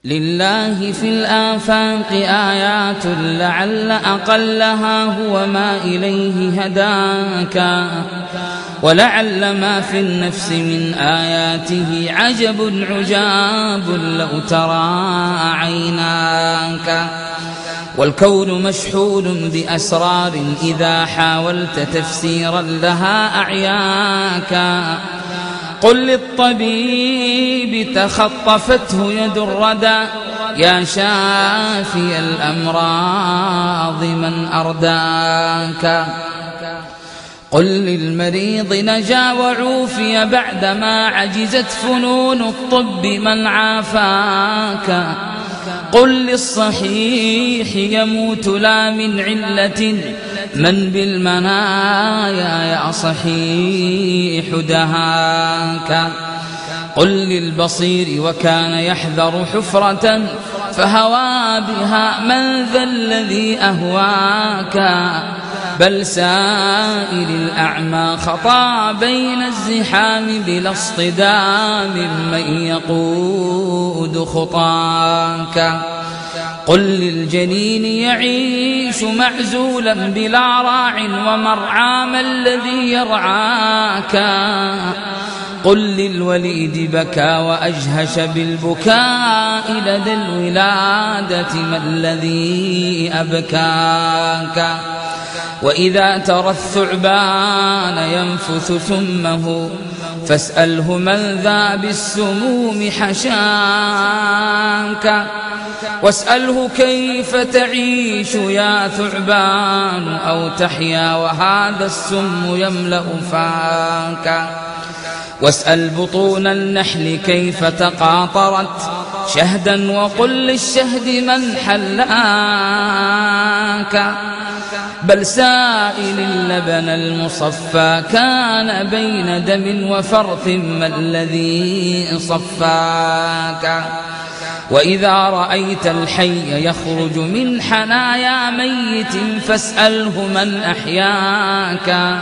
لله في الآفاق آيات لعل أقلها هو ما إليه هداك، ولعل ما في النفس من آياته عجب عجاب لو ترى عيناك. والكون مشحون بأسرار إذا حاولت تفسيرا لها أعياك. قل للطبيب تخطفته يد الردى يا شافي الأمراض من أرداك. قل للمريض نجا وعوفي بعدما عجزت فنون الطب من عافاك. قل للصحيح يموت لا من علة من بالمنايا يا صحيح دهاك. قل للبصير وكان يحذر حفرة فهوى بها من ذا الذي أهواك. بل سائل الأعمى خطا بين الزحام بلا اصطدام من يقود خطاك. قل للجنين يعيش معزولا بلا راع ومرعى ما الذي يرعاك. قل للوليد بكى وأجهش بالبكاء لدى الولادة ما الذي أبكاك. وإذا ترى الثعبان ينفث ثمه فاسأله من ذا بالسموم حشاك. واسأله كيف تعيش يا ثعبان أو تحيا وهذا السم يملأ فاك. واسأل بطون النحل كيف تقاطرت شهدا وقل للشهد من حلاك. بل سائل اللبن المصفى كان بين دم وفرث ما الذي صفاك. وإذا رأيت الحي يخرج من حنايا ميت فاسأله من أحياك.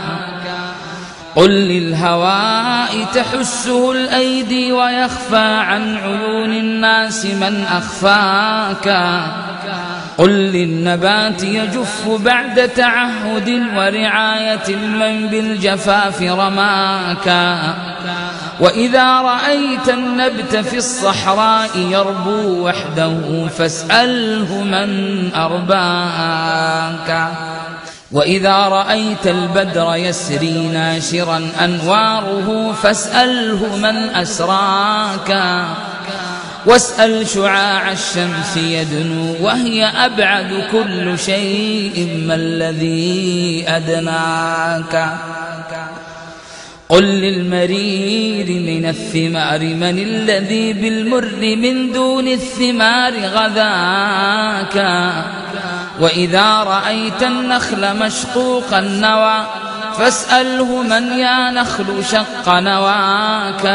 قل للهواء تحسه الأيدي ويخفى عن عيون الناس من أخفاك. قل للنبات يجف بعد تعهد ورعاية من بالجفاف رماك. وإذا رأيت النبت في الصحراء يربو وحده فاسأله من أرباك. وإذا رأيت البدر يسري ناشرا أنواره فاسأله من أسراك. واسأل شعاع الشمس يدنو وهي أبعد كل شيء ما الذي أدناك. قل للمرير من الثمار من الذي بالمر من دون الثمار غذاك. وإذا رأيت النخل مشقوق النوى فاسأله من يا نخل شق نواك.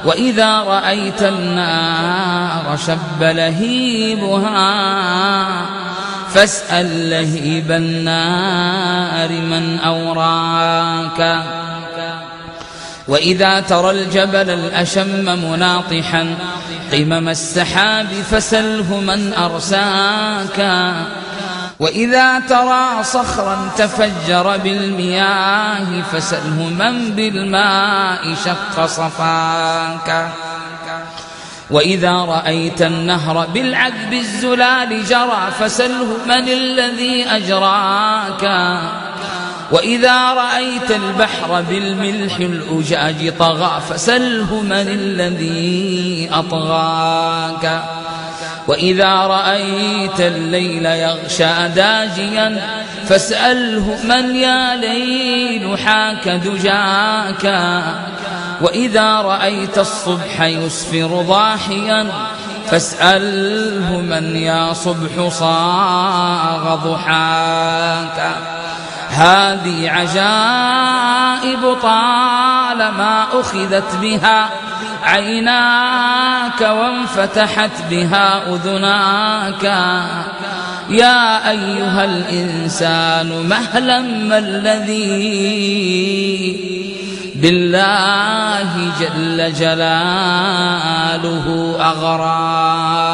وإذا رأيت النار شب لهيبها فاسأل لهيب النار من أوراك. وإذا ترى الجبل الأشم مناطحا قمم السحاب فسله من أرساك. وإذا ترى صخرا تفجر بالمياه فسله من بالماء شق صفاك. وإذا رأيت النهر بالعذب الزلال جرى فسله من الذي أجراك. وإذا رأيت البحر بالملح الأجاج طغى فسله من الذي أطغاك. وإذا رأيت الليل يغشى داجيا فاسأله من يا ليل حاك دجاك. وإذا رأيت الصبح يسفر ضاحيا فاسأله من يا صبح صاغ ضحاك. هذه عجائب طالما أخذت بها عيناك وانفتحت بها أذناك. يا أيها الإنسان مهلا ما الذي بالله جل جلاله أغرى.